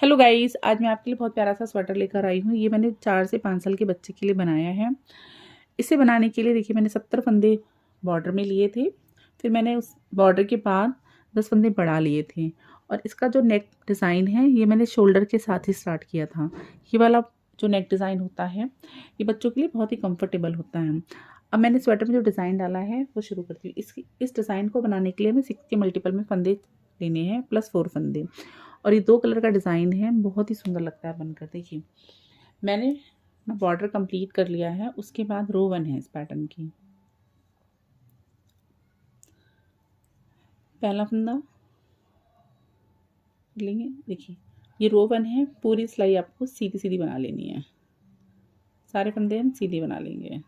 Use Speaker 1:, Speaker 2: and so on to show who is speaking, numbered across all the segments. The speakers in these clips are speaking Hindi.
Speaker 1: हेलो गाइस, आज मैं आपके लिए बहुत प्यारा सा स्वेटर लेकर आई हूँ। ये मैंने 4 से 5 साल के बच्चे के लिए बनाया है। इसे बनाने के लिए देखिए मैंने 70 फंदे बॉर्डर में लिए थे। फिर मैंने उस बॉर्डर के बाद 10 फंदे बढ़ा लिए थे। और इसका जो नेक डिज़ाइन है ये मैंने शोल्डर के साथ ही स्टार्ट किया था। ये वाला जो नेक डिज़ाइन होता है ये बच्चों के लिए बहुत ही कम्फर्टेबल होता है। अब मैंने स्वेटर में जो डिज़ाइन डाला है वो शुरू करती हूँ। इस डिज़ाइन को बनाने के लिए हमें 6 के मल्टीपल में फंदे लेने हैं प्लस 4 फंदे। और ये 2 कलर का डिज़ाइन है, बहुत ही सुंदर लगता है बनकर। देखिए मैंने बॉर्डर कंप्लीट कर लिया है। उसके बाद रो 1 है इस पैटर्न की। पहला फंदा लेंगे। देखिए ये रो 1 है। पूरी सिलाई आपको सीधी सीधी बना लेनी है। सारे फंदे हम सीधी बना लेंगे।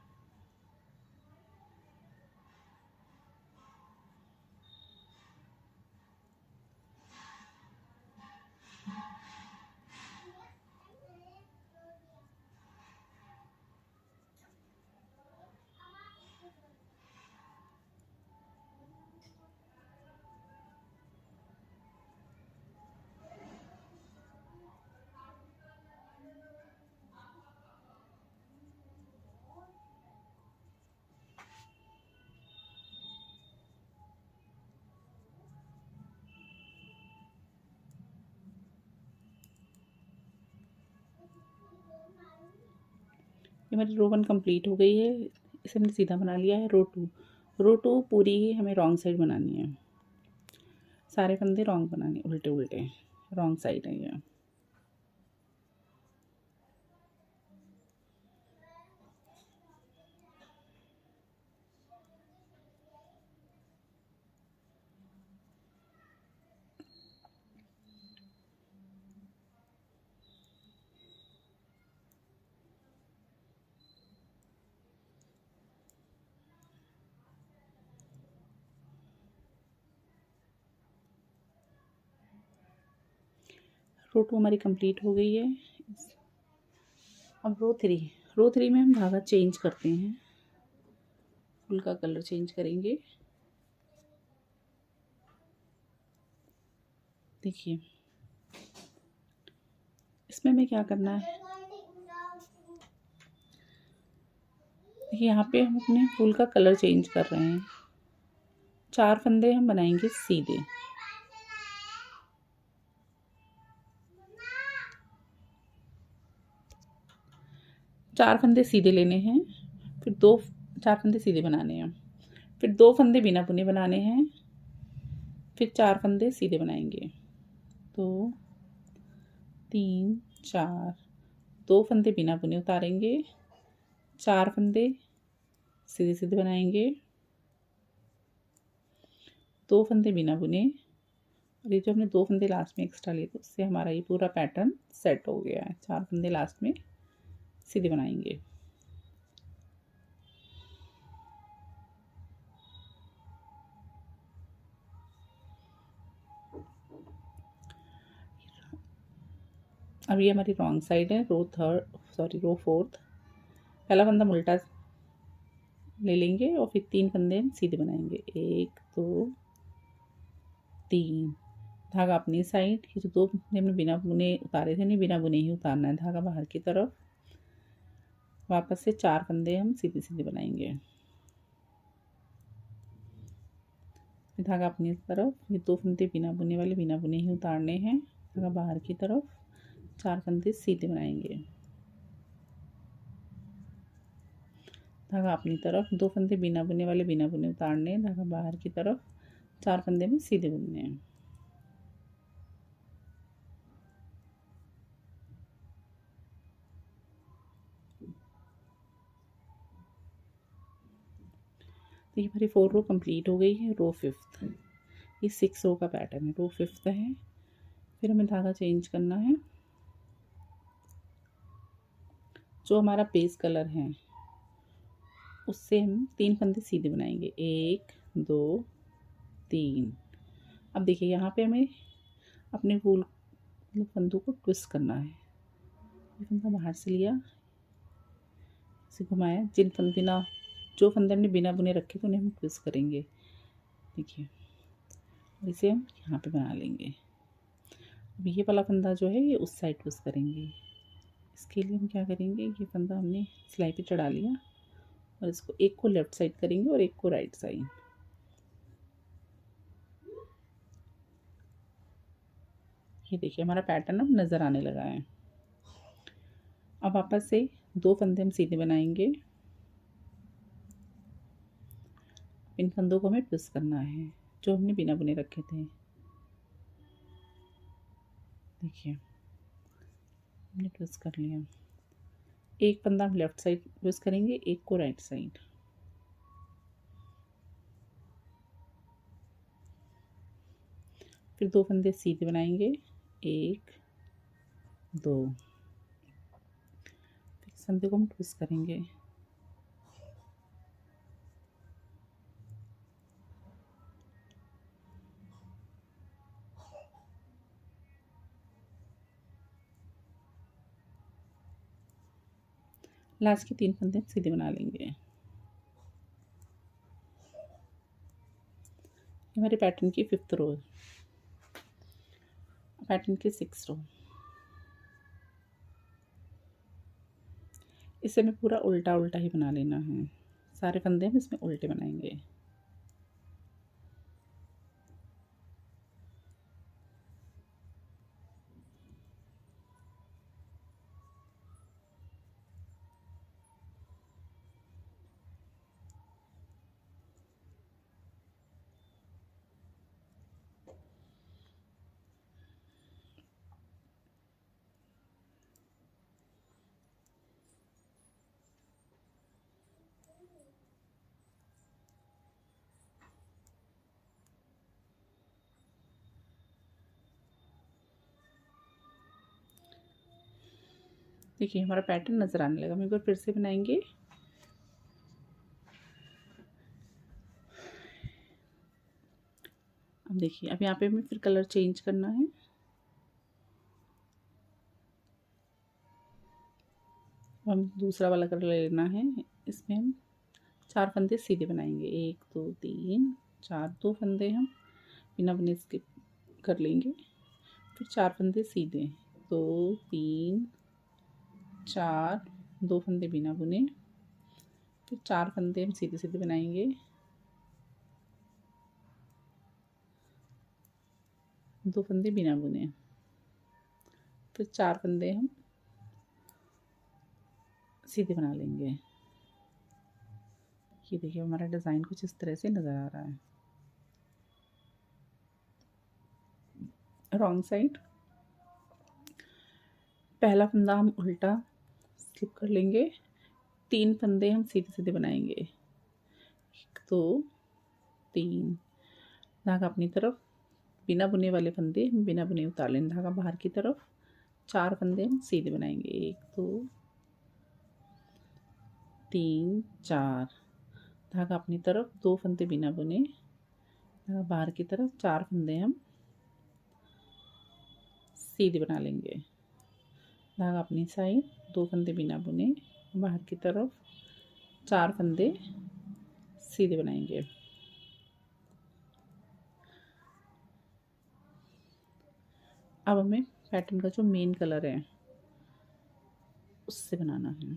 Speaker 1: ये हमारी रो 1 कंप्लीट हो गई है। इसे हमने सीधा बना लिया है। रो 2 पूरी ही हमें रॉन्ग साइड बनानी है। सारे फंदे रॉन्ग बनाने, उल्टे उल्टे रॉन्ग साइड है ये। रो 2 हमारी कंप्लीट हो गई है। अब रो 3 में हम धागा चेंज करते हैं। फूल का कलर चेंज करेंगे। देखिए इसमें हमें क्या करना है। देखिए यहाँ पे हम अपने फूल का कलर चेंज कर रहे हैं। 4 फंदे हम बनाएंगे सीधे। चार फंदे सीधे लेने हैं। फिर 4 फंदे सीधे बनाने हैं। फिर 2 फंदे बिना बुने बनाने हैं। फिर 4 फंदे सीधे बनाएंगे। 2 3 4। 2 फंदे बिना बुने उतारेंगे। 4 फंदे सीधे सीधे बनाएंगे। 2 फंदे बिना बुने। और ये जो हमने 2 फंदे लास्ट में एक्स्ट्रा लिए थे उससे हमारा ये पूरा पैटर्न सेट हो गया है। 4 फंदे लास्ट में सीधे बनाएंगे। अब ये हमारी रॉन्ग साइड है। रो 4। पहला फंदा हम उल्टा ले लेंगे और फिर 3 फंदे हम सीधे बनाएंगे। 1 2 3। धागा अपनी साइड। ये जो 2 फंदे हमने बिना बुने उतारे थे, नहीं बिना बुने ही उतारना है धागा बाहर की तरफ। वापस से 4 फंदे हम सीधे सीधे बनाएंगे। धागा अपनी तरफ। ये 2 फंदे बिना बुने वाले बिना बुने ही उतारने हैं। धागा बाहर की तरफ। 4 फंदे सीधे बनाएंगे। धागा अपनी तरफ। 2 फंदे बिना बुने वाले बिना बुने उतारने हैं। धागा बाहर की तरफ। 4 फंदे में सीधे बुनने हैं। तो ये हमारी 4 रो कंप्लीट हो गई है। रो 5th। ये 6 रो का पैटर्न है। रो 5th है। फिर हमें धागा चेंज करना है। जो हमारा बेस कलर है उससे हम 3 फंदे सीधे बनाएंगे। 1 2 3। अब देखिए यहाँ पे हमें अपने फूल फंदों को ट्विस्ट करना है। ये फंदा बाहर से लिया, इसे घुमाया। जो फंदे हमने बिना बुने रखे थे उन्हें हम ट्विस्ट करेंगे। देखिए इसे हम यहाँ पे बना लेंगे। अब ये वाला फंदा जो है ये उस साइड ट्विस्ट करेंगे। इसके लिए हम क्या करेंगे, ये फंदा हमने सिलाई पे चढ़ा लिया और इसको एक को लेफ़्ट साइड करेंगे और एक को राइट साइड। ये देखिए हमारा पैटर्न अब नज़र आने लगा है। अब वापस से 2 फंदे हम सीधे बनाएंगे। इन फंदों को हमें ट्विस्ट करना है जो हमने बिना बुने रखे थे। देखिए हमने ट्विस्ट कर लिया। एक फंदा हम लेफ़्ट साइड ट्विस्ट करेंगे, एक को राइट साइड। फिर 2 फंदे सीधे बनाएंगे, 1 2। फिर इस फंदे को हम ट्विस्ट करेंगे। लास्ट के 3 फंदे सीधे बना लेंगे। हमारे पैटर्न की 5th रो, पैटर्न की 6th रो। इसे हमें पूरा उल्टा उल्टा ही बना लेना है। सारे फंदे हम इसमें उल्टे बनाएंगे। देखिए हमारा पैटर्न नज़र आने लगा। हम एक बार फिर से बनाएंगे। अब देखिए अब यहाँ पे हमें फिर कलर चेंज करना है। हम दूसरा वाला कलर लेना है। इसमें हम 4 फंदे सीधे बनाएंगे, 1 2 3 4। 2 फंदे हम बिना बुने स्किप कर लेंगे। फिर 4 फंदे सीधे, 2 3 4। 2 फंदे बिना बुने। फिर 4 फंदे हम सीधे सीधे बनाएंगे। 2 फंदे बिना बुने। फिर 4 फंदे हम सीधे बना लेंगे। ये देखिए हमारा डिज़ाइन कुछ इस तरह से नज़र आ रहा है। रॉन्ग साइड पहला फंदा हम उल्टा स्लिप कर लेंगे। 3 फंदे हम सीधे सीधे बनाएंगे, 1 2 3। धागा अपनी तरफ, बिना बुने वाले फंदे हम बिना बुने उतार लेंगे, धागा बाहर की तरफ। 4 फंदे हम सीधे बनाएंगे, 1 2 3 4। धागा अपनी तरफ, 2 फंदे बिना बुने, धागा बाहर की तरफ। 4 फंदे हम सीधे बना लेंगे, धागा अपनी साइड, 2 फंदे बिना बुने, बाहर की तरफ। 4 फंदे सीधे बनाएंगे। अब हमें पैटर्न का जो मेन कलर है उससे बनाना है।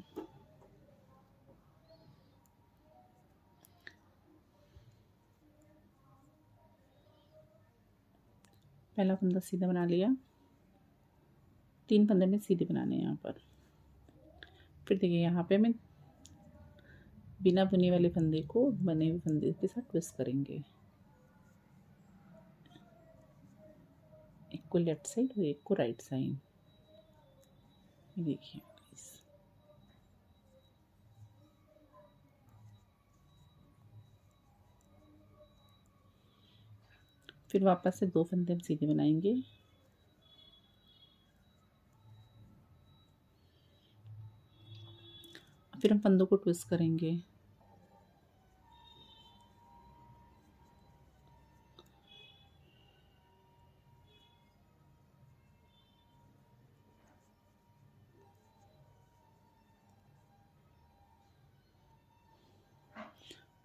Speaker 1: पहला फंदा सीधा बना लिया, 3 फंदे में सीधे बनाने हैं यहाँ पर। फिर देखिए यहाँ पे हमें बिना बुने वाले फंदे को बने हुए फंदे के साथ ट्विस्ट करेंगे। एक को लेफ्ट साइड और एक को राइट साइड। देखिए फिर वापस से 2 फंदे हम सीधे बनाएंगे। फिर हम फंदों को ट्विस्ट करेंगे।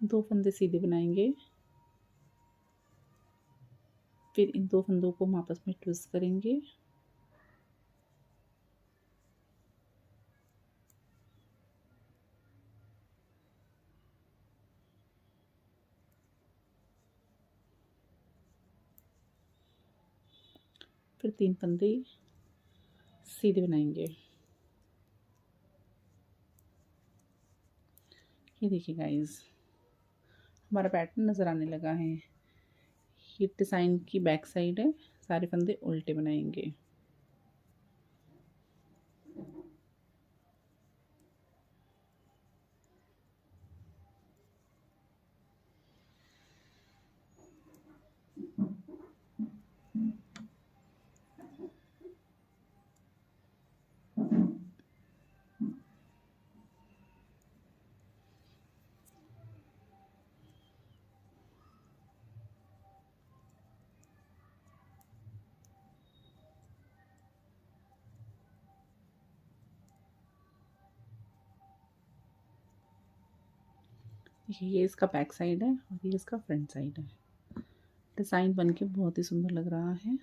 Speaker 1: दो फंदे सीधे बनाएंगे। फिर इन 2 फंदों को हम आपस में ट्विस्ट करेंगे फिर 3 फंदे सीधे बनाएंगे। ये देखिए गाइस, हमारा पैटर्न नज़र आने लगा है। ये डिज़ाइन की बैक साइड है, सारे फंदे उल्टे बनाएंगे। ये इसका बैक साइड है और ये इसका फ्रंट साइड है। डिज़ाइन बनके बहुत ही सुंदर लग रहा है।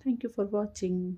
Speaker 1: Thank you for watching.